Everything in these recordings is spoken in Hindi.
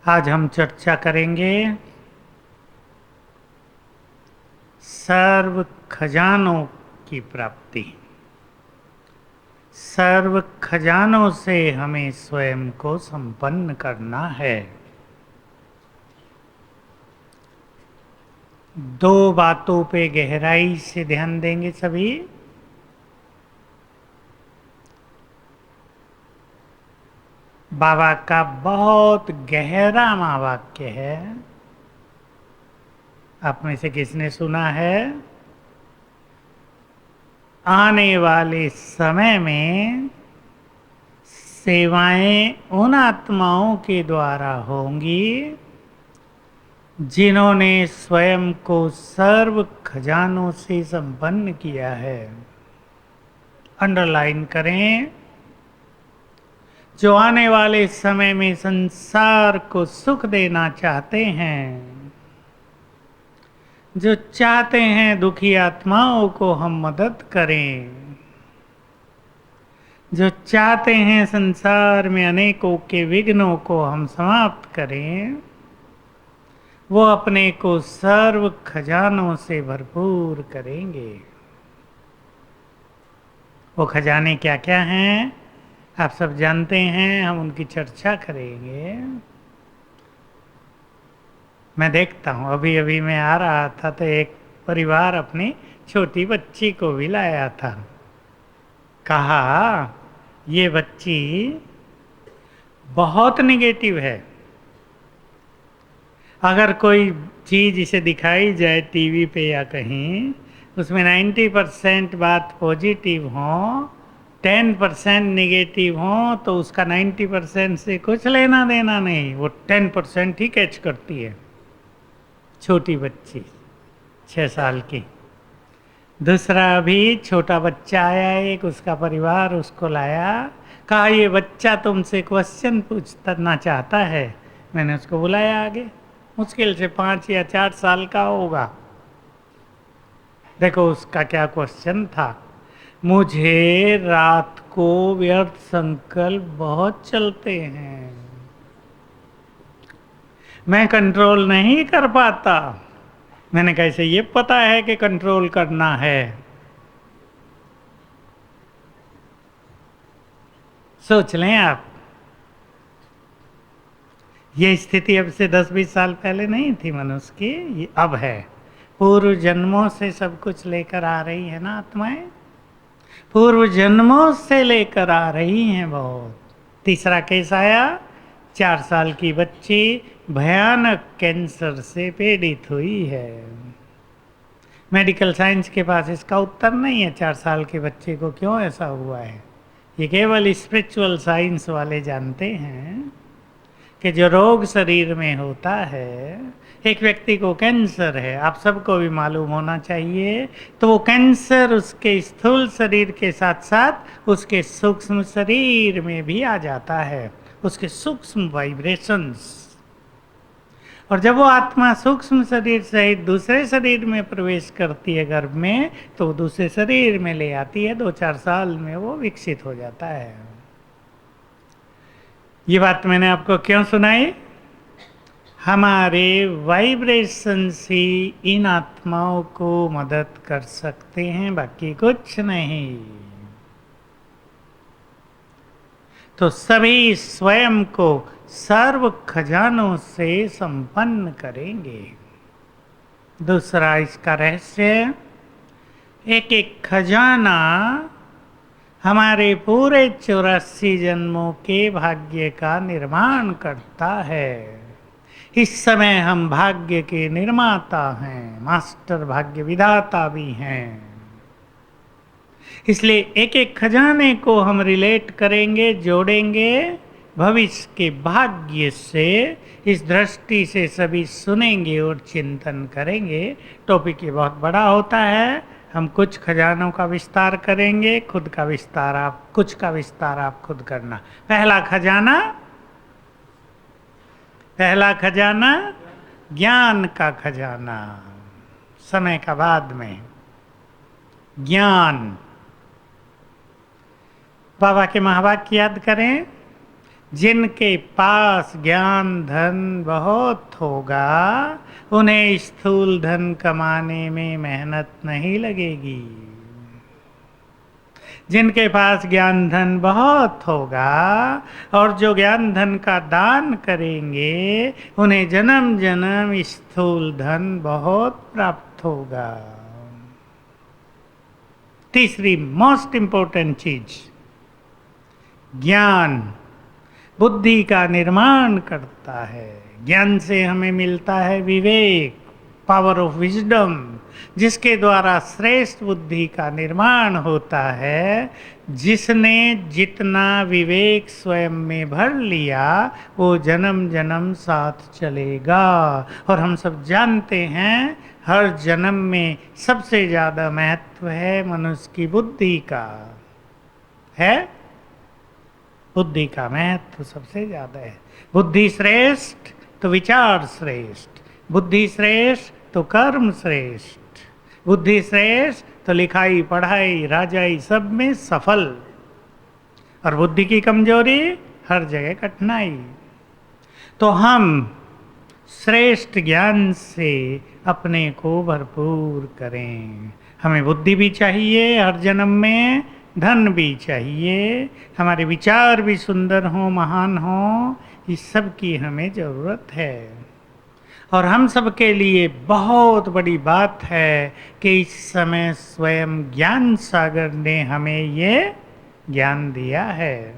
आज हम चर्चा करेंगे सर्व खजानों की प्राप्ति। सर्व खजानों से हमें स्वयं को संपन्न करना है। दो बातों पे गहराई से ध्यान देंगे सभी। बाबा का बहुत गहरा महावाक्य है। आप में से किसने सुना है? आने वाले समय में सेवाएं उन आत्माओं के द्वारा होंगी जिन्होंने स्वयं को सर्व खजानों से संपन्न किया है। अंडरलाइन करें, जो आने वाले समय में संसार को सुख देना चाहते हैं, जो चाहते हैं दुखी आत्माओं को हम मदद करें, जो चाहते हैं संसार में अनेकों के विघ्नों को हम समाप्त करें, वो अपने को सर्व खजानों से भरपूर करेंगे। वो खजाने क्या क्या हैं आप सब जानते हैं, हम उनकी चर्चा करेंगे। मैं देखता हूँ, अभी अभी मैं आ रहा था तो एक परिवार अपनी छोटी बच्ची को भी लाया था। कहा ये बच्ची बहुत निगेटिव है, अगर कोई चीज़ इसे दिखाई जाए टीवी पे या कहीं, उसमें 90% बात पॉजिटिव हो, 10% निगेटिव हो, तो उसका 90% से कुछ लेना देना नहीं, वो 10% ही कैच करती है। छोटी बच्ची 6 साल की। दूसरा अभी छोटा बच्चा आया एक, उसका परिवार उसको लाया, कहा ये बच्चा तुमसे क्वेश्चन पूछना चाहता है। मैंने उसको बुलाया आगे, मुश्किल से 5 या 4 साल का होगा। देखो उसका क्या क्वेश्चन था। मुझे रात को व्यर्थ संकल्प बहुत चलते हैं, मैं कंट्रोल नहीं कर पाता। मैंने कैसे ये पता है कि कंट्रोल करना है? सोच लें आप, ये स्थिति अब से 10-20 साल पहले नहीं थी मनुष्य की, ये अब है। पूर्व जन्मों से सब कुछ लेकर आ रही है ना आत्माएं, पूर्व जन्मों से लेकर आ रही हैं बहुत। तीसरा केस आया, 4 साल की बच्ची भयानक कैंसर से पीड़ित हुई है। मेडिकल साइंस के पास इसका उत्तर नहीं है 4 साल के बच्चे को क्यों ऐसा हुआ है। ये केवल स्पिरिचुअल साइंस वाले जानते हैं कि जो रोग शरीर में होता है, एक व्यक्ति को कैंसर है, आप सबको भी मालूम होना चाहिए, तो वो कैंसर उसके स्थूल शरीर के साथ साथ उसके सूक्ष्म शरीर में भी आ जाता है, उसके सूक्ष्म वाइब्रेशंस। और जब वो आत्मा सूक्ष्म शरीर सहित दूसरे शरीर में प्रवेश करती है गर्भ में, तो वो दूसरे शरीर में ले आती है, 2-4 साल में वो विकसित हो जाता है। ये बात मैंने आपको क्यों सुनाई? हमारे वाइब्रेशंस ही इन आत्माओं को मदद कर सकते हैं, बाकी कुछ नहीं। तो सभी स्वयं को सर्व खजानों से संपन्न करेंगे। दूसरा इसका रहस्य, एक एक खजाना हमारे पूरे 84 जन्मों के भाग्य का निर्माण करता है। इस समय हम भाग्य के निर्माता हैं, मास्टर भाग्य विधाता भी हैं। इसलिए एक एक खजाने को हम रिलेट करेंगे, जोड़ेंगे भविष्य के भाग्य से। इस दृष्टि से सभी सुनेंगे और चिंतन करेंगे। टॉपिक ये बहुत बड़ा होता है, हम कुछ खजानों का विस्तार करेंगे, खुद का विस्तार आप, कुछ का विस्तार आप खुद करना। पहला खजाना ज्ञान का खजाना, समय का बाद में ज्ञान। बाबा के महावाक्य याद करें, जिनके पास ज्ञान धन बहुत होगा उन्हें स्थूल धन कमाने में मेहनत नहीं लगेगी। जिनके पास ज्ञान धन बहुत होगा और जो ज्ञान धन का दान करेंगे उन्हें जन्म जन्म स्थूल धन बहुत प्राप्त होगा। तीसरी मोस्ट इंपॉर्टेंट चीज, ज्ञान बुद्धि का निर्माण करता है। ज्ञान से हमें मिलता है विवेक, पावर ऑफ विजडम, जिसके द्वारा श्रेष्ठ बुद्धि का निर्माण होता है। जिसने जितना विवेक स्वयं में भर लिया वो जन्म जन्म साथ चलेगा। और हम सब जानते हैं हर जन्म में सबसे ज़्यादा महत्व है मनुष्य की बुद्धि का, है बुद्धि का महत्व सबसे ज़्यादा है। बुद्धि श्रेष्ठ तो विचार श्रेष्ठ, बुद्धि श्रेष्ठ तो कर्म श्रेष्ठ, बुद्धि श्रेष्ठ तो लिखाई पढ़ाई राजाई सब में सफल। और बुद्धि की कमजोरी हर जगह कठिनाई। तो हम श्रेष्ठ ज्ञान से अपने को भरपूर करें। हमें बुद्धि भी चाहिए हर जन्म में, धन भी चाहिए, हमारे विचार भी सुंदर हों महान हों, इस सब की हमें ज़रूरत है। और हम सब के लिए बहुत बड़ी बात है कि इस समय स्वयं ज्ञान सागर ने हमें ये ज्ञान दिया है।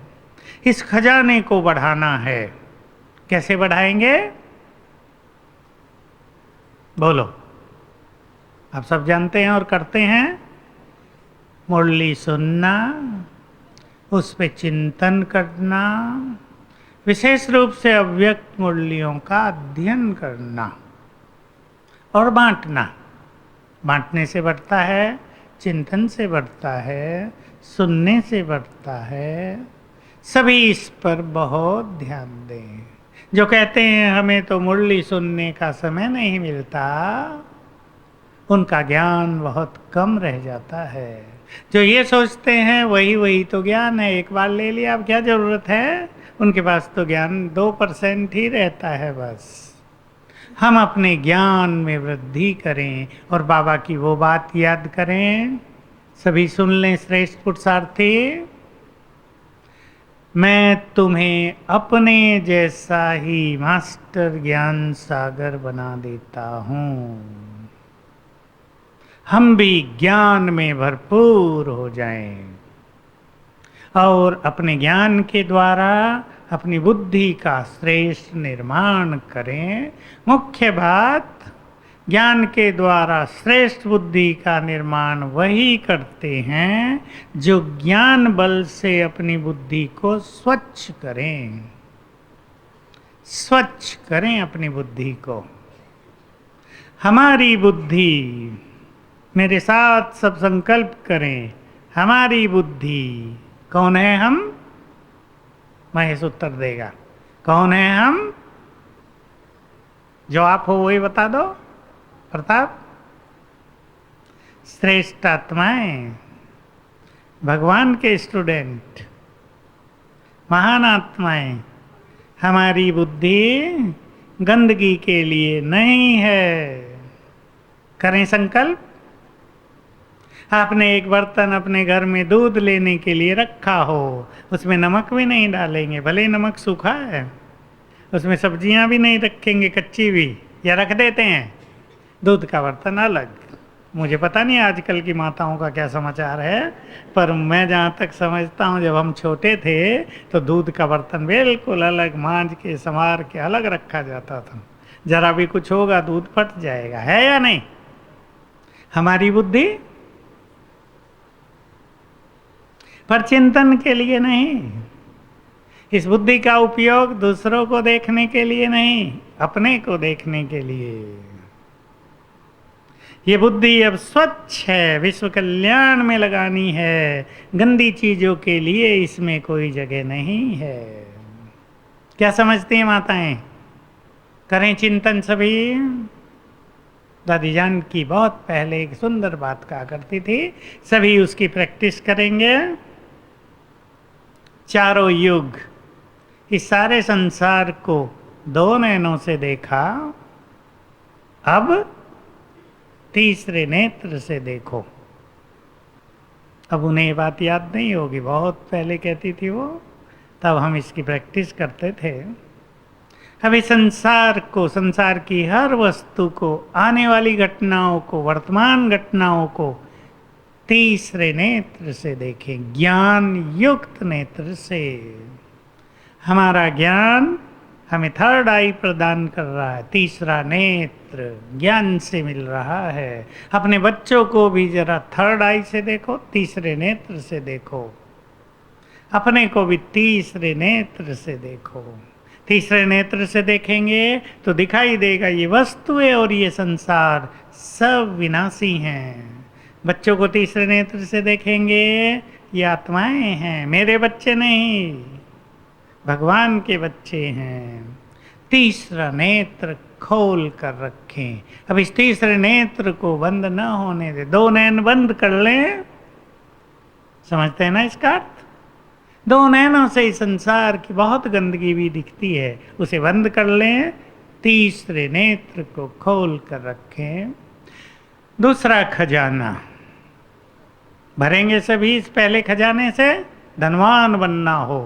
इस खजाने को बढ़ाना है। कैसे बढ़ाएंगे बोलो? आप सब जानते हैं और करते हैं। मुरली सुनना, उस पे चिंतन करना, विशेष रूप से अव्यक्त मुरलियों का अध्ययन करना और बांटना। बांटने से बढ़ता है, चिंतन से बढ़ता है, सुनने से बढ़ता है। सभी इस पर बहुत ध्यान दें। जो कहते हैं हमें तो मुरली सुनने का समय नहीं मिलता, उनका ज्ञान बहुत कम रह जाता है। जो ये सोचते हैं वही वही तो ज्ञान है, एक बार ले लिया अब क्या ज़रूरत है, उनके पास तो ज्ञान 2% ही रहता है बस। हम अपने ज्ञान में वृद्धि करें और बाबा की वो बात याद करें। सभी सुन लें श्रेष्ठ पुरुषार्थी, मैं तुम्हें अपने जैसा ही मास्टर ज्ञान सागर बना देता हूँ। हम भी ज्ञान में भरपूर हो जाएं और अपने ज्ञान के द्वारा अपनी बुद्धि का श्रेष्ठ निर्माण करें। मुख्य बात, ज्ञान के द्वारा श्रेष्ठ बुद्धि का निर्माण वही करते हैं जो ज्ञान बल से अपनी बुद्धि को स्वच्छ करें। स्वच्छ करें अपनी बुद्धि को। हमारी बुद्धि, मेरे साथ सब संकल्प करें, हमारी बुद्धि कौन है हम? महेश उत्तर देगा। कौन है हम? जो आप हो वही बता दो प्रताप। श्रेष्ठ आत्माएं, भगवान के स्टूडेंट, महान आत्माएं। हमारी बुद्धि गंदगी के लिए नहीं है। करें संकल्प। आपने एक बर्तन अपने घर में दूध लेने के लिए रखा हो, उसमें नमक भी नहीं डालेंगे, भले नमक सूखा है, उसमें सब्जियां भी नहीं रखेंगे कच्ची भी, या रख देते हैं। दूध का बर्तन अलग। मुझे पता नहीं आजकल की माताओं का क्या समाचार है, पर मैं जहाँ तक समझता हूँ जब हम छोटे थे तो दूध का बर्तन बिल्कुल अलग मांज के संवार के अलग रखा जाता था। जरा भी कुछ होगा दूध फट जाएगा, है या नहीं? हमारी बुद्धि पर चिंतन के लिए नहीं। इस बुद्धि का उपयोग दूसरों को देखने के लिए नहीं, अपने को देखने के लिए। ये बुद्धि अब स्वच्छ है, विश्व कल्याण में लगानी है। गंदी चीजों के लिए इसमें कोई जगह नहीं है। क्या समझती हैं माताएं? करें चिंतन सभी। दादी जान की बहुत पहले एक सुंदर बात कहा करती थी, सभी उसकी प्रैक्टिस करेंगे। चारों युग इस सारे संसार को दो नैनों से देखा, अब तीसरे नेत्र से देखो। अब उन्हें ये बात याद नहीं होगी, बहुत पहले कहती थी वो, तब हम इसकी प्रैक्टिस करते थे। अभी संसार को, संसार की हर वस्तु को, आने वाली घटनाओं को, वर्तमान घटनाओं को तीसरे नेत्र से देखें, ज्ञान युक्त नेत्र से। हमारा ज्ञान हमें थर्ड आई प्रदान कर रहा है, तीसरा नेत्र ज्ञान से मिल रहा है। अपने बच्चों को भी जरा थर्ड आई से देखो, तीसरे नेत्र से देखो। अपने को भी तीसरे नेत्र से देखो। तीसरे नेत्र से देखेंगे तो दिखाई देगा ये वस्तुएं और ये संसार सब विनाशी हैं। बच्चों को तीसरे नेत्र से देखेंगे, ये आत्माएं हैं, मेरे बच्चे नहीं, भगवान के बच्चे हैं। तीसरा नेत्र खोल कर रखें। अब इस तीसरे नेत्र को बंद न होने दे। दो नैन बंद कर लें, समझते हैं ना इसका अर्थ? दो नैनों से इस संसार की बहुत गंदगी भी दिखती है, उसे बंद कर लें, तीसरे नेत्र को खोल कर रखें। दूसरा खजाना भरेंगे सभी इस पहले खजाने से। धनवान बनना हो,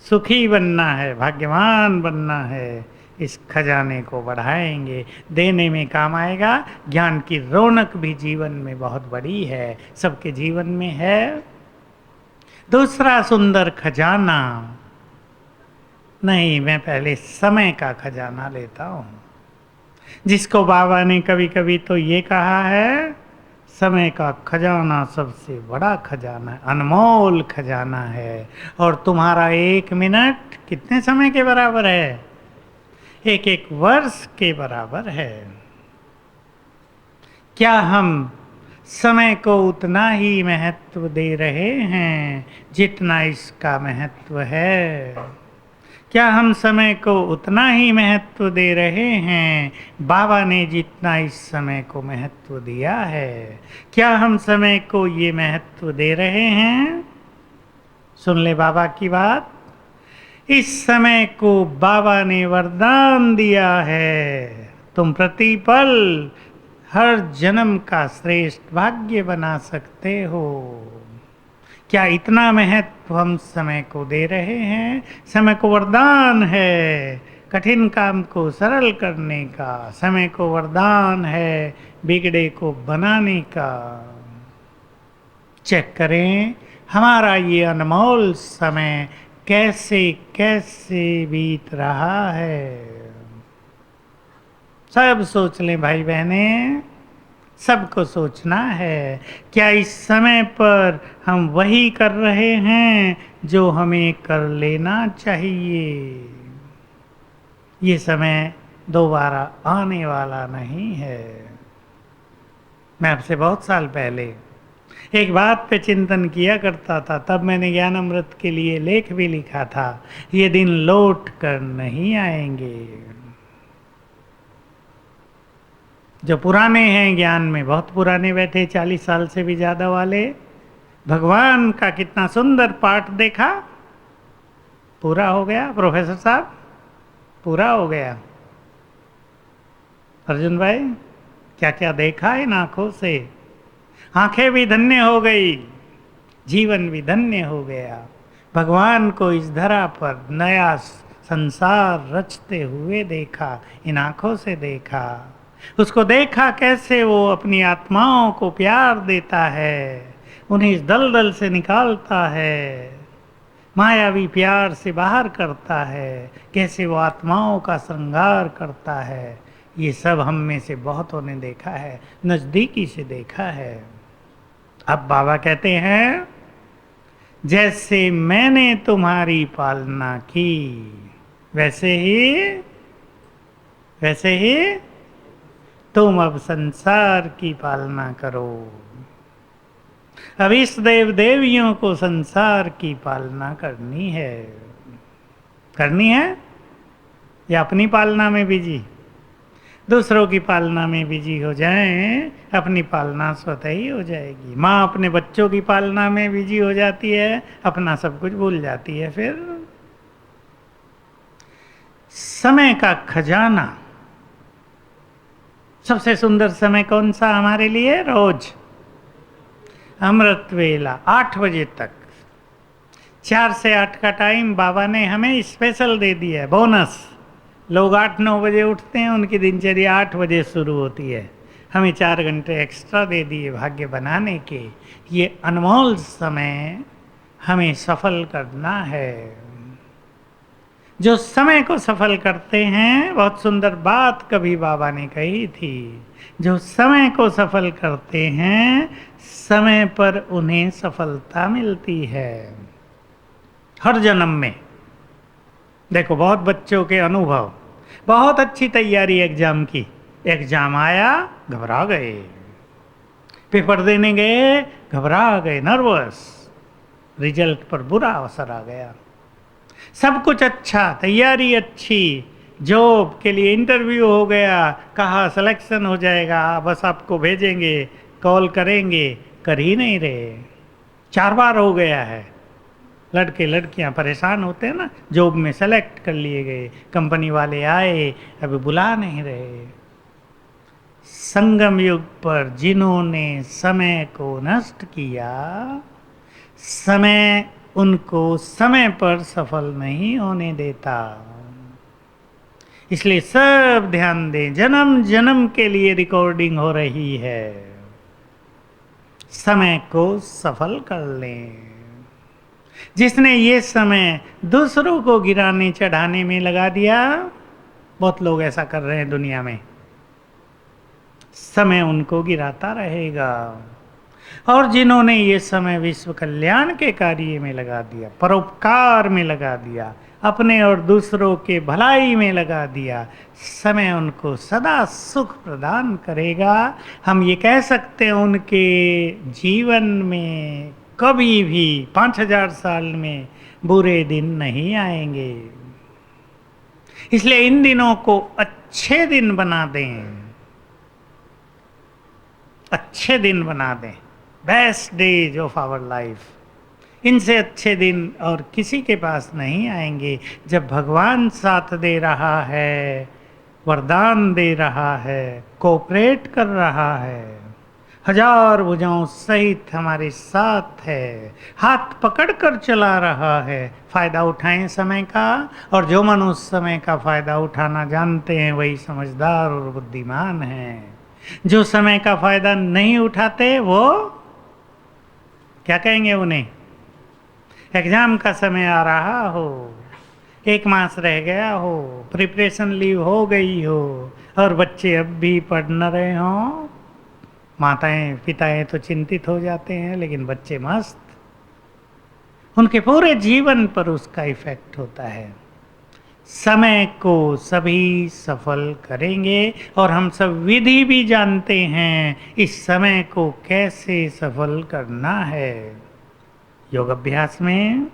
सुखी बनना है, भाग्यवान बनना है, इस खजाने को बढ़ाएंगे, देने में काम आएगा। ज्ञान की रौनक भी जीवन में बहुत बड़ी है, सबके जीवन में है। दूसरा सुंदर खजाना, नहीं, मैं पहले समय का खजाना लेता हूँ, जिसको बाबा ने कभी कभी तो ये कहा है, समय का खजाना सबसे बड़ा खजाना है, अनमोल खजाना है। और तुम्हारा 1 मिनट कितने समय के बराबर है? 1 वर्ष के बराबर है। क्या हम समय को उतना ही महत्व दे रहे हैं जितना इसका महत्व है? क्या हम समय को उतना ही महत्व दे रहे हैं बाबा ने जितना इस समय को महत्व दिया है? क्या हम समय को ये महत्व दे रहे हैं? सुन ले बाबा की बात। इस समय को बाबा ने वरदान दिया है, तुम प्रतिपल हर जन्म का श्रेष्ठ भाग्य बना सकते हो। क्या इतना महत्व हम समय को दे रहे हैं? समय को वरदान है कठिन काम को सरल करने का, समय को वरदान है बिगड़े को बनाने का। चेक करें हमारा ये अनमोल समय कैसे कैसे बीत रहा है। सब सोच लें भाई बहने, सबको सोचना है। क्या इस समय पर हम वही कर रहे हैं जो हमें कर लेना चाहिए? ये समय दोबारा आने वाला नहीं है। मैं आपसे बहुत साल पहले एक बात पे चिंतन किया करता था, तब मैंने ज्ञान अमृत के लिए लेख भी लिखा था, ये दिन लौट कर नहीं आएंगे। जो पुराने हैं ज्ञान में, बहुत पुराने बैठे 40 साल से भी ज़्यादा वाले, भगवान का कितना सुंदर पाठ देखा, पूरा हो गया। प्रोफेसर साहब पूरा हो गया। अर्जुन भाई क्या क्या देखा इन आंखों से, आंखें भी धन्य हो गई, जीवन भी धन्य हो गया। भगवान को इस धरा पर नया संसार रचते हुए देखा, इन आंखों से देखा। उसको देखा कैसे वो अपनी आत्माओं को प्यार देता है, उन्हें इस दलदल से निकालता है, मायावी प्यार से बाहर करता है, कैसे वो आत्माओं का श्रृंगार करता है। ये सब हम में से बहुतों ने देखा है, नज़दीकी से देखा है। अब बाबा कहते हैं, जैसे मैंने तुम्हारी पालना की वैसे ही तुम अब संसार की पालना करो। अब इस देव देवियों को संसार की पालना करनी है या अपनी पालना में बिजी? दूसरों की पालना में बिजी हो जाएं, अपनी पालना स्वतः ही हो जाएगी। माँ अपने बच्चों की पालना में बिजी हो जाती है, अपना सब कुछ भूल जाती है। फिर समय का खजाना। सबसे सुंदर समय कौन सा हमारे लिए? रोज अमृत वेला 8 बजे तक, 4 से 8 का टाइम बाबा ने हमें स्पेशल दे दिया है, बोनस। लोग 8-9 बजे उठते हैं, उनकी दिनचर्या 8 बजे शुरू होती है, हमें 4 घंटे एक्स्ट्रा दे दिए भाग्य बनाने के। ये अनमोल समय हमें सफल करना है। जो समय को सफल करते हैं, बहुत सुंदर बात कभी बाबा ने कही थी, जो समय को सफल करते हैं समय पर उन्हें सफलता मिलती है हर जन्म में। देखो बहुत बच्चों के अनुभव, बहुत अच्छी तैयारी एग्जाम की, एग्जाम आया घबरा गए, पेपर देने गए घबरा गए, नर्वस, रिजल्ट पर बुरा असर आ गया। सब कुछ अच्छा, तैयारी अच्छी, जॉब के लिए इंटरव्यू हो गया, कहा सिलेक्शन हो जाएगा, बस आपको भेजेंगे, कॉल करेंगे, कर ही नहीं रहे। 4 बार हो गया है। लड़के लड़कियां परेशान होते हैं ना, जॉब में सेलेक्ट कर लिए गए, कंपनी वाले आए, अभी बुला नहीं रहे। संगम युग पर जिन्होंने समय को नष्ट किया, समय उनको समय पर सफल नहीं होने देता। इसलिए सब ध्यान दें, जन्म जन्म के लिए रिकॉर्डिंग हो रही है, समय को सफल कर लें। जिसने ये समय दूसरों को गिराने चढ़ाने में लगा दिया, बहुत लोग ऐसा कर रहे हैं दुनिया में, समय उनको गिराता रहेगा। और जिन्होंने ये समय विश्व कल्याण के कार्य में लगा दिया, परोपकार में लगा दिया, अपने और दूसरों के भलाई में लगा दिया, समय उनको सदा सुख प्रदान करेगा। हम ये कह सकते हैं उनके जीवन में कभी भी 5000 साल में बुरे दिन नहीं आएंगे। इसलिए इन दिनों को अच्छे दिन बना दें, अच्छे दिन बना दें, best days of our life. इनसे अच्छे दिन और किसी के पास नहीं आएंगे, जब भगवान साथ दे रहा है, वरदान दे रहा है, कोऑपरेट कर रहा है, हजार भुजाओं सहित हमारे साथ है, हाथ पकड़ कर चला रहा है। फायदा उठाएं समय का, और जो मनुष्य समय का फायदा उठाना जानते हैं वही समझदार और बुद्धिमान हैं। जो समय का फायदा नहीं उठाते वो क्या कहेंगे? उन्हें एग्जाम का समय आ रहा हो, 1 मास रह गया हो, प्रिपरेशन लीव हो गई हो, और बच्चे अब भी पढ़ न रहे हों, माताएं पिताएं तो चिंतित हो जाते हैं, लेकिन बच्चे मस्त, उनके पूरे जीवन पर उसका इफेक्ट होता है। समय को सभी सफल करेंगे, और हम सब विधि भी जानते हैं इस समय को कैसे सफल करना है। योग अभ्यास में,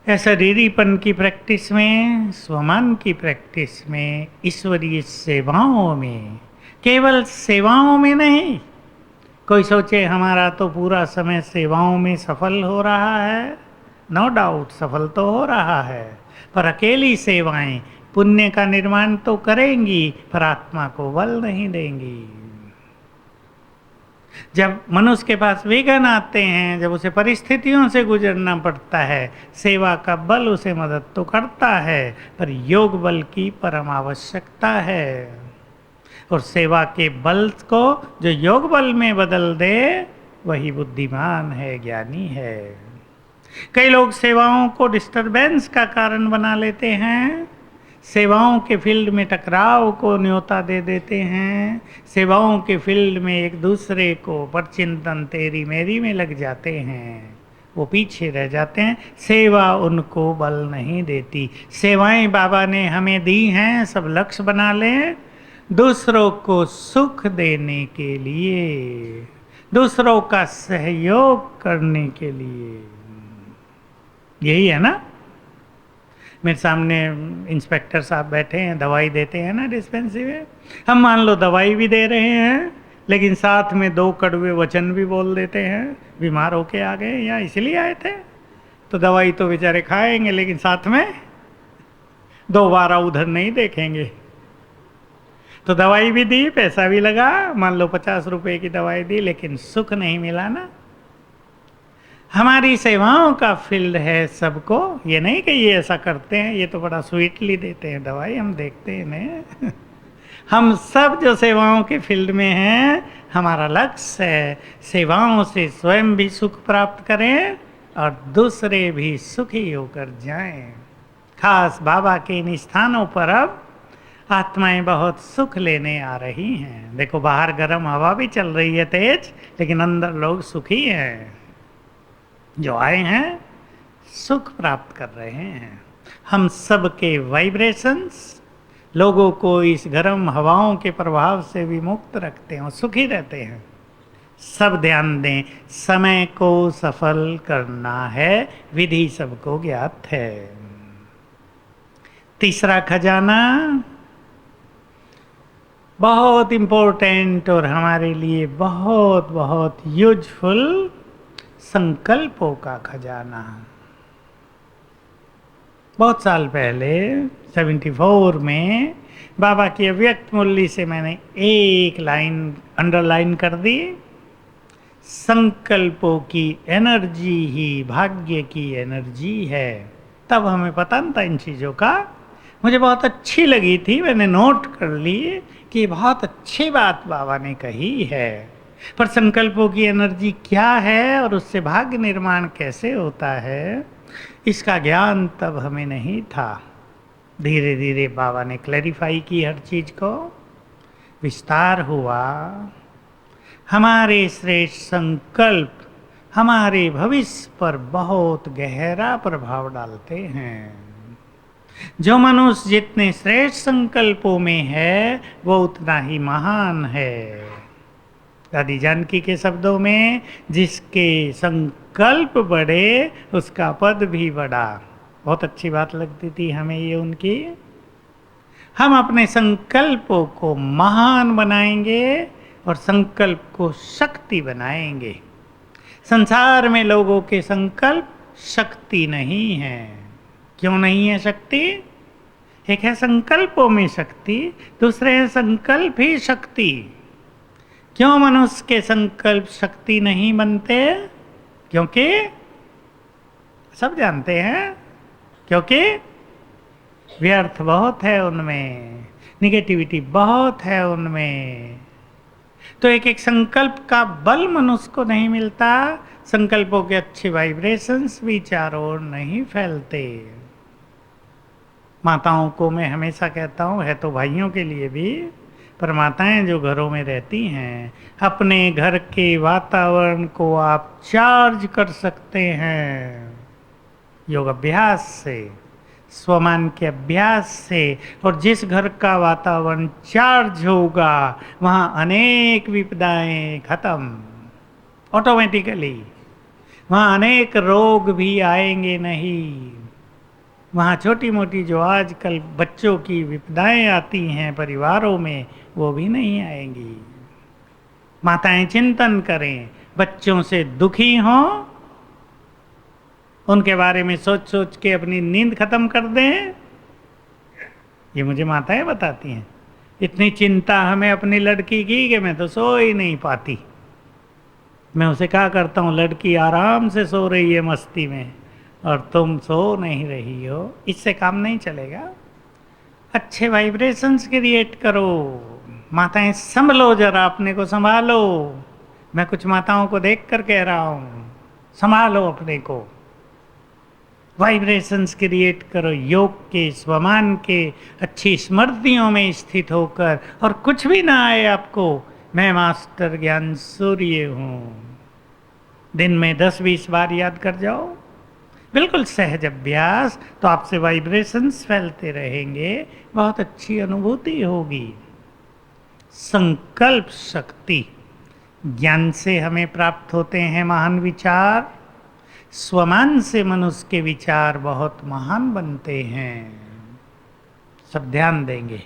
शरीरीपन की प्रैक्टिस में, स्वमान की प्रैक्टिस में, ईश्वरीय सेवाओं में, केवल सेवाओं में नहीं। कोई सोचे हमारा तो पूरा समय सेवाओं में सफल हो रहा है, नो डाउट सफल तो हो रहा है, पर अकेली सेवाएं पुण्य का निर्माण तो करेंगी, पर आत्मा को बल नहीं देंगी। जब मनुष्य के पास विघ्न आते हैं, जब उसे परिस्थितियों से गुजरना पड़ता है, सेवा का बल उसे मदद तो करता है, पर योग बल की परम आवश्यकता है। और सेवा के बल को जो योग बल में बदल दे, वही बुद्धिमान है, ज्ञानी है। कई लोग सेवाओं को डिस्टरबेंस का कारण बना लेते हैं, सेवाओं के फील्ड में टकराव को न्योता दे देते हैं, सेवाओं के फील्ड में एक दूसरे को परचिंतन तेरी मेरी में लग जाते हैं, वो पीछे रह जाते हैं। सेवा उनको बल नहीं देती। सेवाएं बाबा ने हमें दी हैं, सब लक्ष्य बना लें, दूसरों को सुख देने के लिए, दूसरों का सहयोग करने के लिए। यही है ना। मेरे सामने इंस्पेक्टर साहब बैठे हैं, दवाई देते हैं ना डिस्पेंसरी में। हम मान लो दवाई भी दे रहे हैं, लेकिन साथ में 2 कड़वे वचन भी बोल देते हैं, बीमार होके आ गए या इसलिए आए थे, तो दवाई तो बेचारे खाएंगे, लेकिन साथ में दोबारा उधर नहीं देखेंगे। तो दवाई भी दी, पैसा भी लगा, मान लो 50 रुपए की दवाई दी, लेकिन सुख नहीं मिला ना। हमारी सेवाओं का फील्ड है सबको, ये नहीं कि ये ऐसा करते हैं, ये तो बड़ा स्वीटली देते हैं दवाई, हम देखते हैं इन्हें। हम सब जो सेवाओं के फील्ड में हैं, हमारा लक्ष्य है सेवाओं से स्वयं भी सुख प्राप्त करें और दूसरे भी सुखी होकर जाएं। खास बाबा के इन स्थानों पर अब आत्माएं बहुत सुख लेने आ रही हैं। देखो बाहर गर्म हवा भी चल रही है तेज, लेकिन अंदर लोग सुखी हैं। जो आए हैं सुख प्राप्त कर रहे हैं। हम सब के वाइब्रेशंस लोगों को इस गर्म हवाओं के प्रभाव से भी मुक्त रखते हैं और सुखी रहते हैं। सब ध्यान दें, समय को सफल करना है, विधि सबको ज्ञात है। तीसरा खजाना बहुत इम्पोर्टेंट और हमारे लिए बहुत बहुत यूजफुल, संकल्पों का खजाना। बहुत साल पहले 74 में बाबा की अव्यक्त मुरली से मैंने एक लाइन अंडरलाइन कर दी, संकल्पों की एनर्जी ही भाग्य की एनर्जी है। तब हमें पता नहीं था इन चीज़ों का, मुझे बहुत अच्छी लगी थी, मैंने नोट कर ली कि बहुत अच्छी बात बाबा ने कही है। पर संकल्पों की एनर्जी क्या है और उससे भाग्य निर्माण कैसे होता है, इसका ज्ञान तब हमें नहीं था। धीरे धीरे बाबा ने क्लैरिफाई की हर चीज को, विस्तार हुआ। हमारे श्रेष्ठ संकल्प हमारे भविष्य पर बहुत गहरा प्रभाव डालते हैं। जो मनुष्य जितने श्रेष्ठ संकल्पों में है वो उतना ही महान है। दादी जानकी के शब्दों में, जिसके संकल्प बड़े उसका पद भी बड़ा। बहुत अच्छी बात लगती थी हमें ये उनकी। हम अपने संकल्पों को महान बनाएंगे और संकल्प को शक्ति बनाएंगे। संसार में लोगों के संकल्प शक्ति नहीं है। क्यों नहीं है शक्ति? एक है संकल्पों में शक्ति, दूसरे है संकल्प ही शक्ति। क्यों मनुष्य के संकल्प शक्ति नहीं बनते? क्योंकि सब जानते हैं, क्योंकि व्यर्थ बहुत है उनमें, निगेटिविटी बहुत है उनमें। तो एक एक संकल्प का बल मनुष्य को नहीं मिलता, संकल्पों के अच्छे वाइब्रेशंस भी चारों ओर नहीं फैलते। माताओं को मैं हमेशा कहता हूँ, है तो भाइयों के लिए भी, पर माताएं जो घरों में रहती हैं, अपने घर के वातावरण को आप चार्ज कर सकते हैं योग अभ्यास से, स्वमान के अभ्यास से। और जिस घर का वातावरण चार्ज होगा वहाँ अनेक विपदाएं खत्म ऑटोमेटिकली, वहाँ अनेक रोग भी आएंगे नहीं। वहाँ छोटी मोटी जो आजकल बच्चों की विपदाएं आती हैं परिवारों में, वो भी नहीं आएंगी। माताएं चिंतन करें, बच्चों से दुखी हों, उनके बारे में सोच सोच के अपनी नींद खत्म कर दें। ये मुझे माताएं बताती हैं, इतनी चिंता हमें अपनी लड़की की कि मैं तो सो ही नहीं पाती। मैं उसे क्या करता हूँ, लड़की आराम से सो रही है मस्ती में और तुम सो नहीं रही हो, इससे काम नहीं चलेगा। अच्छे वाइब्रेशंस क्रिएट करो। माताएं संभलो, जरा अपने को संभालो। मैं कुछ माताओं को देख कर कह रहा हूँ, संभालो अपने को, वाइब्रेशंस क्रिएट करो योग के, स्वमान के, अच्छी स्मृतियों में स्थित होकर। और कुछ भी ना आए आपको, मैं मास्टर ज्ञान सूर्य हूँ, दिन में 10-20 बार याद कर जाओ, बिल्कुल सहज अभ्यास, तो आपसे वाइब्रेशंस फैलते रहेंगे, बहुत अच्छी अनुभूति होगी। संकल्प शक्ति, ज्ञान से हमें प्राप्त होते हैं महान विचार, स्वमान से मनुष्य के विचार बहुत महान बनते हैं। सब ध्यान देंगे,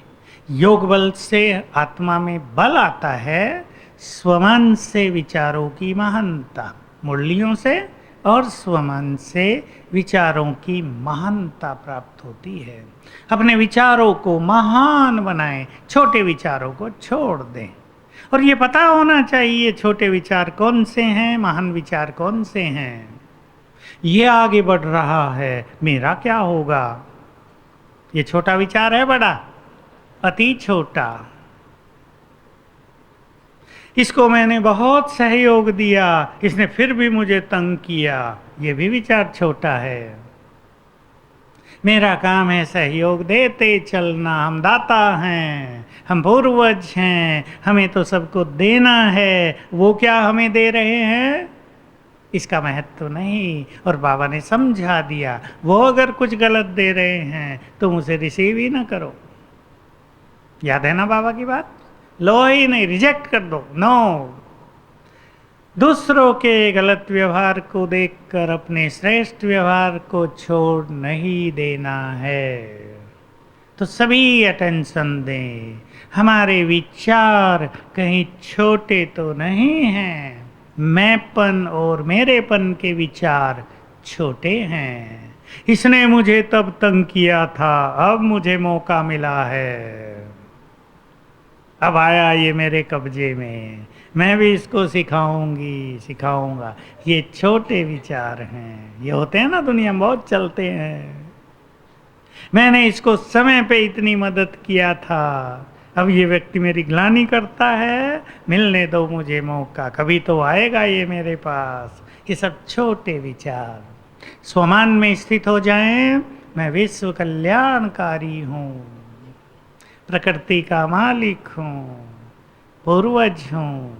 योग बल से आत्मा में बल आता है, स्वमान से विचारों की महानता, मुरलियों से और स्वमन से विचारों की महानता प्राप्त होती है। अपने विचारों को महान बनाएं, छोटे विचारों को छोड़ दें। और ये पता होना चाहिए छोटे विचार कौन से हैं, महान विचार कौन से हैं। ये आगे बढ़ रहा है, मेरा क्या होगा? ये छोटा विचार है, बड़ा, अति छोटा। इसको मैंने बहुत सहयोग दिया, इसने फिर भी मुझे तंग किया, ये भी विचार छोटा है। मेरा काम है सहयोग देते चलना, हम दाता हैं, हम पूर्वज हैं, हमें तो सबको देना है। वो क्या हमें दे रहे हैं, इसका महत्व नहीं। और बाबा ने समझा दिया, वो अगर कुछ गलत दे रहे हैं तुम उसे रिसीव ही ना करो। याद है ना बाबा की बात? लो ही नहीं, रिजेक्ट कर दो, नो। दूसरों के गलत व्यवहार को देखकर अपने श्रेष्ठ व्यवहार को छोड़ नहीं देना है। तो सभी अटेंशन दें, हमारे विचार कहीं छोटे तो नहीं हैं। मैंपन और मेरेपन के विचार छोटे हैं। इसने मुझे तब तंग किया था, अब मुझे मौका मिला है, अब आया ये मेरे कब्जे में, मैं भी इसको सिखाऊंगा। ये छोटे विचार हैं, ये होते हैं ना, दुनिया में बहुत चलते हैं। मैंने इसको समय पे इतनी मदद किया था, अब ये व्यक्ति मेरी ग्लानि करता है, मिलने दो मुझे मौका, कभी तो आएगा ये मेरे पास। ये सब छोटे विचार स्वमान में स्थित हो जाएं। मैं विश्व कल्याणकारी हूँ, प्रकृति का मालिक हूँ, पूर्वज हूँ।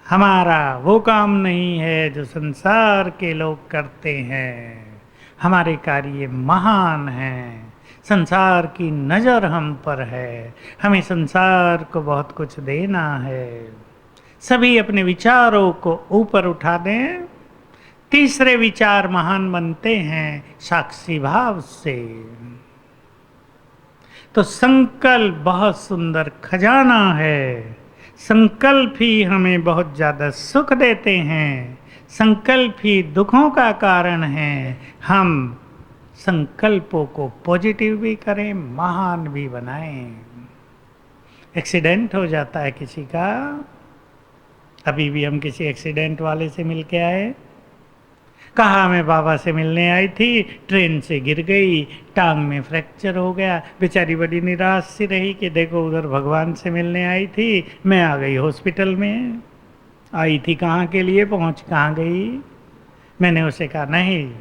हमारा वो काम नहीं है जो संसार के लोग करते हैं, हमारे कार्य महान हैं। संसार की नज़र हम पर है, हमें संसार को बहुत कुछ देना है। सभी अपने विचारों को ऊपर उठा दें। तीसरे विचार महान बनते हैं साक्षी भाव से। तो संकल्प बहुत सुंदर खजाना है। संकल्प ही हमें बहुत ज़्यादा सुख देते हैं, संकल्प ही दुखों का कारण है। हम संकल्पों को पॉजिटिव भी करें, महान भी बनाएं। एक्सीडेंट हो जाता है किसी का, अभी भी हम किसी एक्सीडेंट वाले से मिल के आए, कहा मैं बाबा से मिलने आई थी, ट्रेन से गिर गई, टांग में फ्रैक्चर हो गया। बेचारी बड़ी निराश सी रही कि देखो उधर भगवान से मिलने आई थी, मैं आ गई हॉस्पिटल में। आई थी कहाँ के लिए, पहुँच कहाँ गई? मैंने उसे कहा नहीं,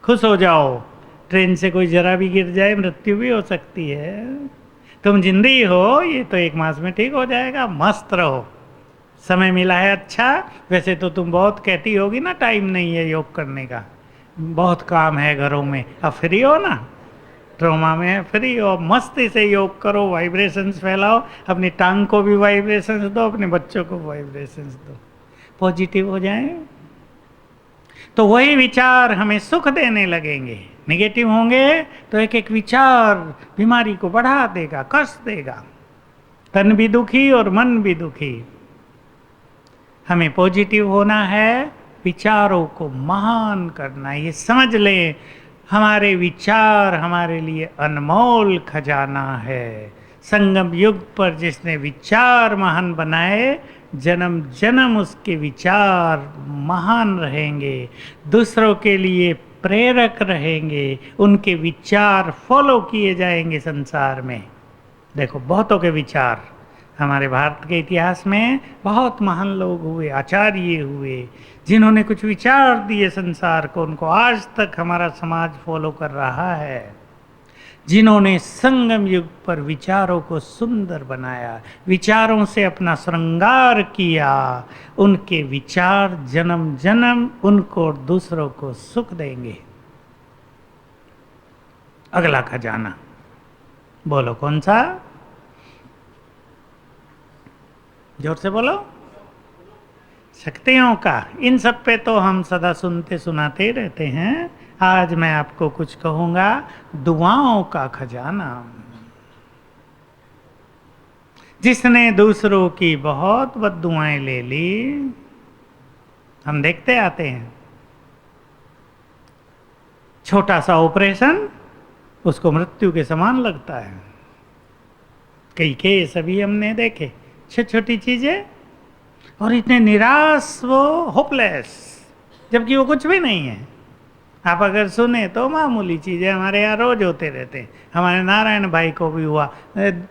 खुश हो जाओ, ट्रेन से कोई जरा भी गिर जाए मृत्यु भी हो सकती है, तुम जिंदी हो, ये तो 1 मास में ठीक हो जाएगा, मस्त रहो, समय मिला है अच्छा। वैसे तो तुम बहुत कहती होगी ना टाइम नहीं है योग करने का, बहुत काम है घरों में, अब फ्री हो ना, ट्रोमा में फ्री हो, मस्ती से योग करो, वाइब्रेशंस फैलाओ, अपनी टांग को भी वाइब्रेशंस दो, अपने बच्चों को वाइब्रेशंस दो, पॉजिटिव हो जाएं। तो वही विचार हमें सुख देने लगेंगे। नेगेटिव होंगे तो एक एक विचार बीमारी को बढ़ा देगा, कष्ट देगा, तन भी दुखी और मन भी दुखी। हमें पॉजिटिव होना है, विचारों को महान करना है। ये समझ लें, हमारे विचार हमारे लिए अनमोल खजाना है। संगम युग पर जिसने विचार महान बनाए, जन्म जन्म उसके विचार महान रहेंगे, दूसरों के लिए प्रेरक रहेंगे, उनके विचार फॉलो किए जाएंगे संसार में। देखो बहुतों के विचार, हमारे भारत के इतिहास में बहुत महान लोग हुए, आचार्य हुए, जिन्होंने कुछ विचार दिए संसार को, उनको आज तक हमारा समाज फॉलो कर रहा है। जिन्होंने संगम युग पर विचारों को सुंदर बनाया, विचारों से अपना श्रृंगार किया, उनके विचार जन्म जन्म उनको और दूसरों को सुख देंगे। अगला खजाना बोलो कौन सा? जोर से बोलो। शक्तियों का। इन सब पे तो हम सदा सुनते सुनाते ही रहते हैं। आज मैं आपको कुछ कहूँगा, दुआओं का खजाना। जिसने दूसरों की बहुत बद्दुआएं ले ली, हम देखते आते हैं। छोटा सा ऑपरेशन उसको मृत्यु के समान लगता है। कई केस अभी हमने देखे, छोटी छोटी चीजें, और इतने निराश, वो होपलेस, जबकि वो कुछ भी नहीं है। आप अगर सुने तो मामूली चीजें हमारे यहाँ रोज होते रहते हैं। हमारे नारायण भाई को भी हुआ,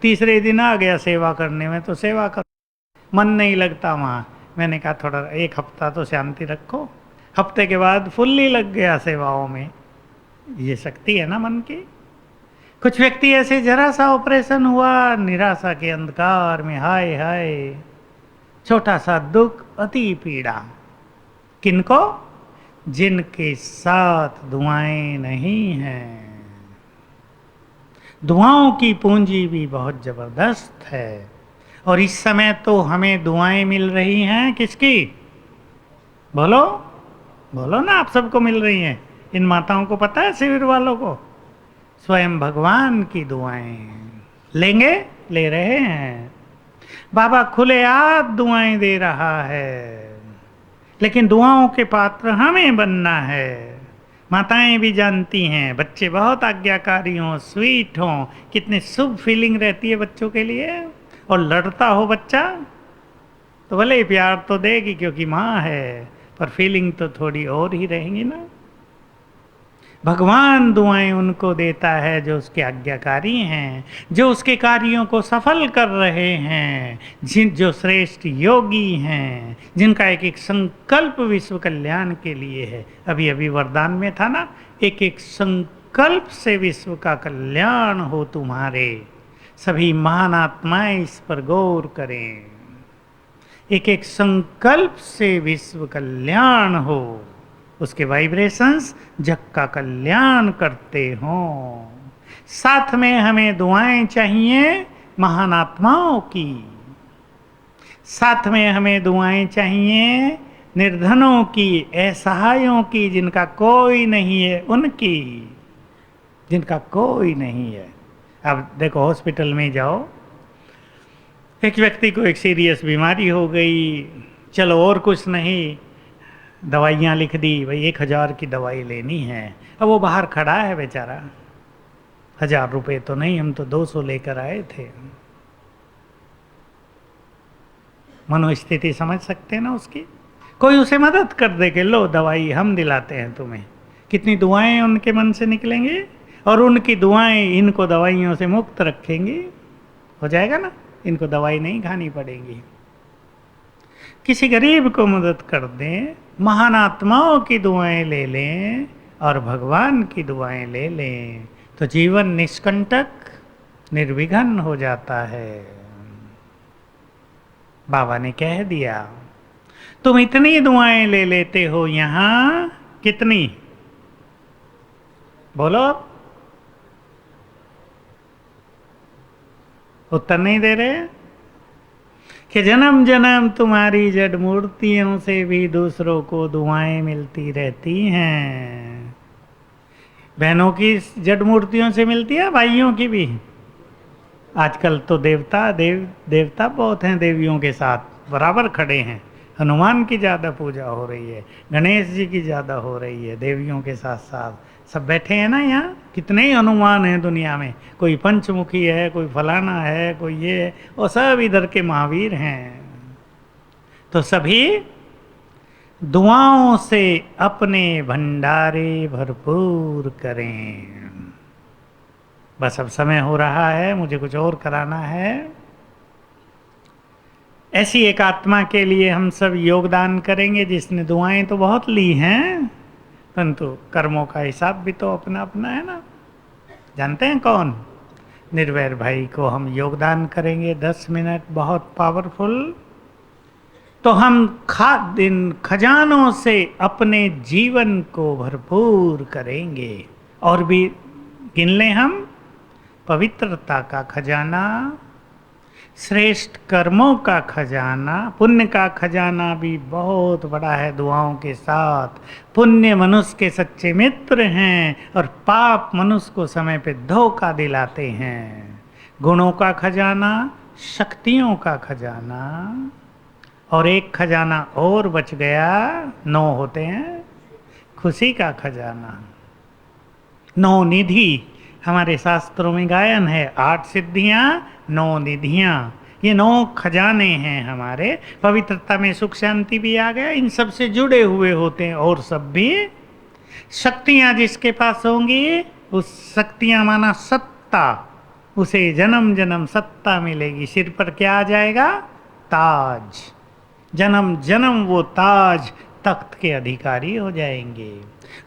तीसरे दिन आ गया सेवा करने में, तो सेवा कर मन नहीं लगता वहाँ। मैंने कहा थोड़ा एक हफ्ता तो शांति रखो। हफ्ते के बाद फुल्ली लग गया सेवाओं में। ये शक्ति है ना मन की। कुछ व्यक्ति ऐसे, जरा सा ऑपरेशन हुआ, निराशा के अंधकार में, हाय हाय, छोटा सा दुख, अति पीड़ा। किनको? जिनके साथ दुआएं नहीं हैं। दुआओं की पूंजी भी बहुत जबरदस्त है। और इस समय तो हमें दुआएं मिल रही हैं किसकी? बोलो बोलो ना, आप सबको मिल रही हैं। इन माताओं को पता है, शिविर वालों को, स्वयं भगवान की दुआएं लेंगे, ले रहे हैं। बाबा खुले आप दुआएं दे रहा है, लेकिन दुआओं के पात्र हमें बनना है। माताएं भी जानती हैं, बच्चे बहुत आज्ञाकारी हों, स्वीट हों, कितनी शुभ फीलिंग रहती है बच्चों के लिए। और लड़ता हो बच्चा तो भले ही प्यार तो देगी क्योंकि माँ है, पर फीलिंग तो थोड़ी और ही रहेंगी ना। भगवान दुआएं उनको देता है जो उसके आज्ञाकारी हैं, जो उसके कार्यों को सफल कर रहे हैं, जो श्रेष्ठ योगी हैं, जिनका एक एक संकल्प विश्व कल्याण के लिए है। अभी अभी वरदान में था ना, एक एक संकल्प से विश्व का कल्याण हो तुम्हारे। सभी महान आत्माएं इस पर गौर करें। एक एक संकल्प से विश्व कल्याण हो, उसके वाइब्रेशंस जग का कल्याण करते हों। साथ में हमें दुआएं चाहिए महान आत्माओं की, साथ में हमें दुआएं चाहिए निर्धनों की, असहायों की, जिनका कोई नहीं है उनकी, जिनका कोई नहीं है। अब देखो, हॉस्पिटल में जाओ, एक व्यक्ति को एक सीरियस बीमारी हो गई, चलो और कुछ नहीं, दवाइयाँ लिख दी, भाई 1000 की दवाई लेनी है। अब वो बाहर खड़ा है बेचारा, 1000 रुपये तो नहीं, हम तो 200 लेकर आए थे। मनोस्थिति समझ सकते हैं ना उसकी। कोई उसे मदद कर दे कि लो दवाई हम दिलाते हैं तुम्हें, कितनी दुआएं उनके मन से निकलेंगी, और उनकी दुआएं इनको दवाइयों से मुक्त रखेंगी। हो जाएगा ना, इनको दवाई नहीं खानी पड़ेगी। किसी गरीब को मदद कर दें, महान आत्माओं की दुआएं ले लें और भगवान की दुआएं ले लें, तो जीवन निष्कंटक, निर्विघ्न हो जाता है। बाबा ने कह दिया, तुम इतनी दुआएं ले लेते हो यहां, कितनी? बोलो, उत्तर नहीं दे रहे कि जन्म जन्म तुम्हारी जड़ मूर्तियों से भी दूसरों को दुआएं मिलती रहती हैं। बहनों की जड़ मूर्तियों से मिलती है, भाइयों की भी। आजकल तो देवता बहुत हैं, देवियों के साथ बराबर खड़े हैं। हनुमान की ज़्यादा पूजा हो रही है, गणेश जी की ज़्यादा हो रही है, देवियों के साथ साथ सब बैठे हैं ना यहाँ। कितने ही हनुमान हैं दुनिया में, कोई पंचमुखी है, कोई फलाना है, कोई ये है, और सब इधर के महावीर हैं। तो सभी दुआओं से अपने भंडारे भरपूर करें। बस अब समय हो रहा है, मुझे कुछ और कराना है। ऐसी एक आत्मा के लिए हम सब योगदान करेंगे जिसने दुआएं तो बहुत ली हैं, परंतु कर्मों का हिसाब भी तो अपना अपना है ना। जानते हैं कौन? निर्वैर भाई को हम योगदान करेंगे 10 मिनट, बहुत पावरफुल। तो हम खजानों से अपने जीवन को भरपूर करेंगे। और भी गिन लें हम, पवित्रता का खजाना, श्रेष्ठ कर्मों का खजाना, पुण्य का खजाना भी बहुत बड़ा है। दुआओं के साथ पुण्य मनुष्य के सच्चे मित्र हैं, और पाप मनुष्य को समय पे धोखा दिलाते हैं। गुणों का खजाना, शक्तियों का खजाना, और एक खजाना और बच गया, 9 होते हैं खुशी का खजाना। 9 निधि हमारे शास्त्रों में गायन है, 8 सिद्धियां 9 निधियां, ये 9 खजाने हैं हमारे। पवित्रता में सुख शांति भी आ गया, इन सब से जुड़े हुए होते हैं। और सब भी शक्तियां जिसके पास होंगी, उस शक्तियां माना सत्ता, उसे जन्म जन्म सत्ता मिलेगी। सिर पर क्या आ जाएगा? ताज। जन्म जन्म वो ताज तख्त के अधिकारी हो जाएंगे।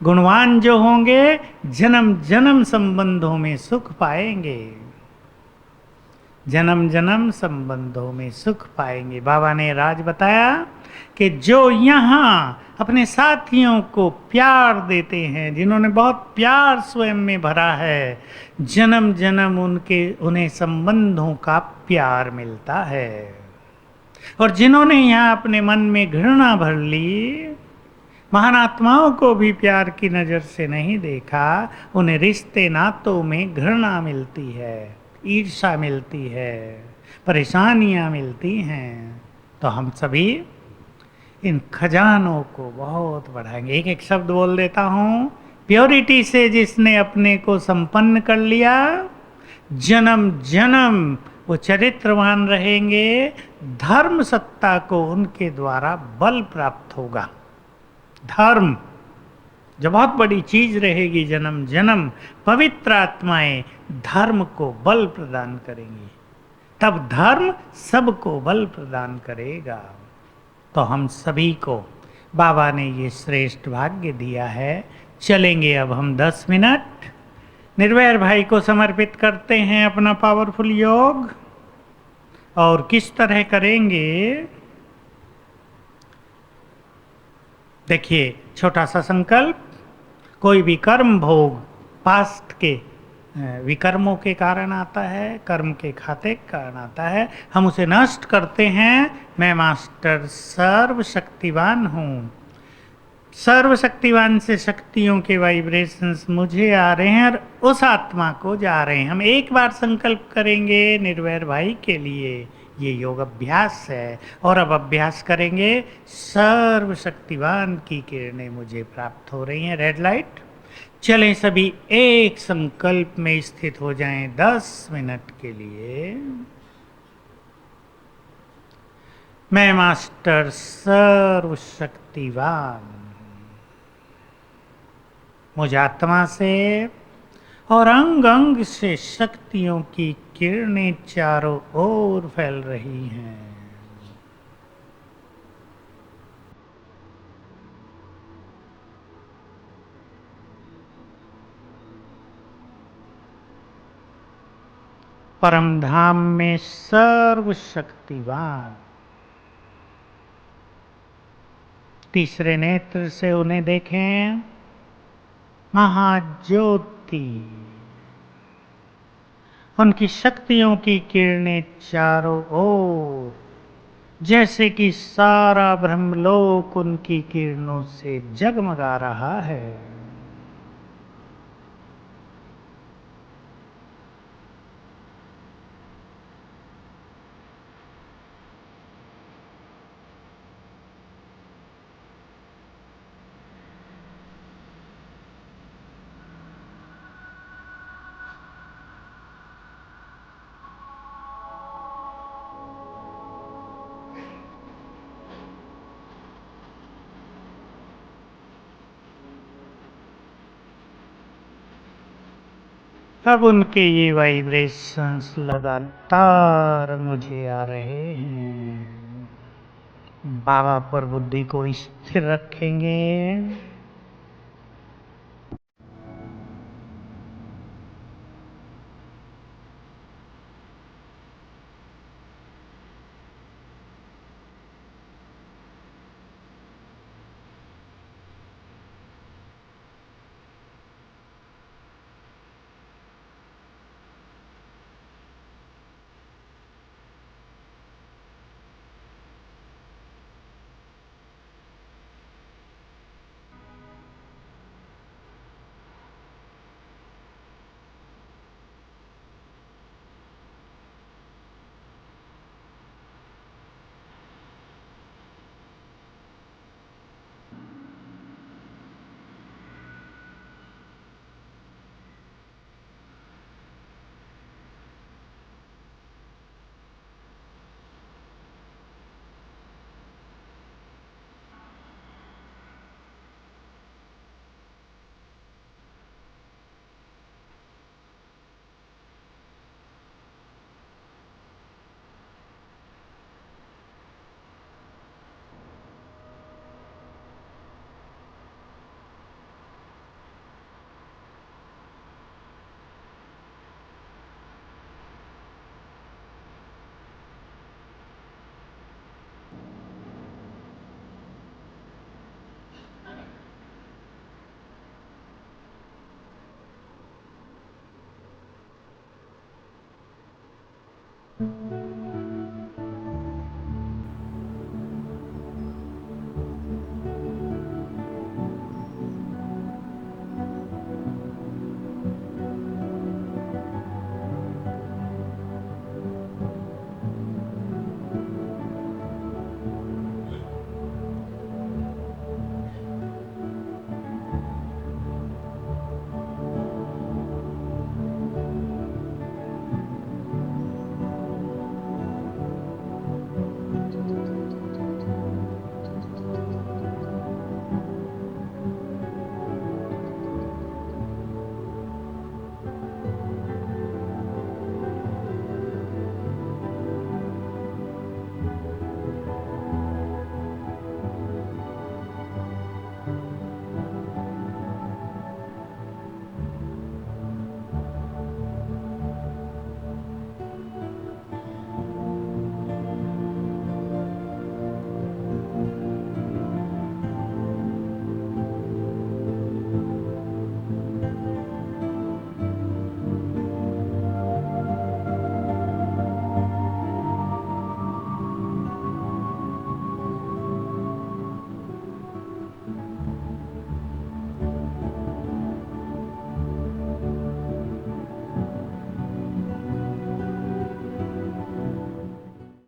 गुणवान जो होंगे जन्म जन्म संबंधों में सुख पाएंगे, जन्म जन्म संबंधों में सुख पाएंगे। बाबा ने राज बताया कि जो यहाँ अपने साथियों को प्यार देते हैं, जिन्होंने बहुत प्यार स्वयं में भरा है, जन्म जन्म उन्हें संबंधों का प्यार मिलता है। और जिन्होंने यहाँ अपने मन में घृणा भर ली, महान आत्माओं को भी प्यार की नज़र से नहीं देखा, उन्हें रिश्ते नातों में घृणा मिलती है, ईर्ष्या मिलती है, परेशानियां मिलती हैं। तो हम सभी इन खजानों को बहुत बढ़ाएंगे। एक एक शब्द बोल देता हूँ। प्योरिटी से जिसने अपने को संपन्न कर लिया, जन्म जन्म वो चरित्रवान रहेंगे। धर्म सत्ता को उनके द्वारा बल प्राप्त होगा। धर्म जो बहुत बड़ी चीज रहेगी, जन्म जन्म पवित्र आत्माएं धर्म को बल प्रदान करेंगी, तब धर्म सबको बल प्रदान करेगा। तो हम सभी को बाबा ने ये श्रेष्ठ भाग्य दिया है। चलेंगे अब हम 10 मिनट निर्वैर भाई को समर्पित करते हैं अपना पावरफुल योग। और किस तरह करेंगे देखिए, छोटा सा संकल्प। कोई भी कर्म भोग पास्ट के विकर्मों के कारण आता है, कर्म के खाते के कारण आता है, हम उसे नष्ट करते हैं। मैं मास्टर सर्वशक्तिवान हूँ, सर्वशक्तिवान से शक्तियों के वाइब्रेशंस मुझे आ रहे हैं और उस आत्मा को जा रहे हैं। हम एक बार संकल्प करेंगे निर्वैर भाई के लिए, ये योग अभ्यास है। और अब अभ्यास करेंगे, सर्वशक्तिवान की किरणें मुझे प्राप्त हो रही हैं। Red light. चलें सभी एक संकल्प में स्थित हो जाएं 10 मिनट के लिए। मैं मास्टर सर्वशक्तिवान मुझ आत्मा से और अंग अंग से शक्तियों की किरणें चारों ओर फैल रही हैं। परम धाम में सर्वशक्तिवान तीसरे नेत्र से उन्हें देखें। महाज्योति, उनकी शक्तियों की किरणें चारों ओर, जैसे कि सारा ब्रह्मलोक उनकी किरणों से जगमगा रहा है। अब उनके ये वाइब्रेशंस लगातार मुझे आ रहे हैं। बाबा पर बुद्धि को स्थिर रखेंगे।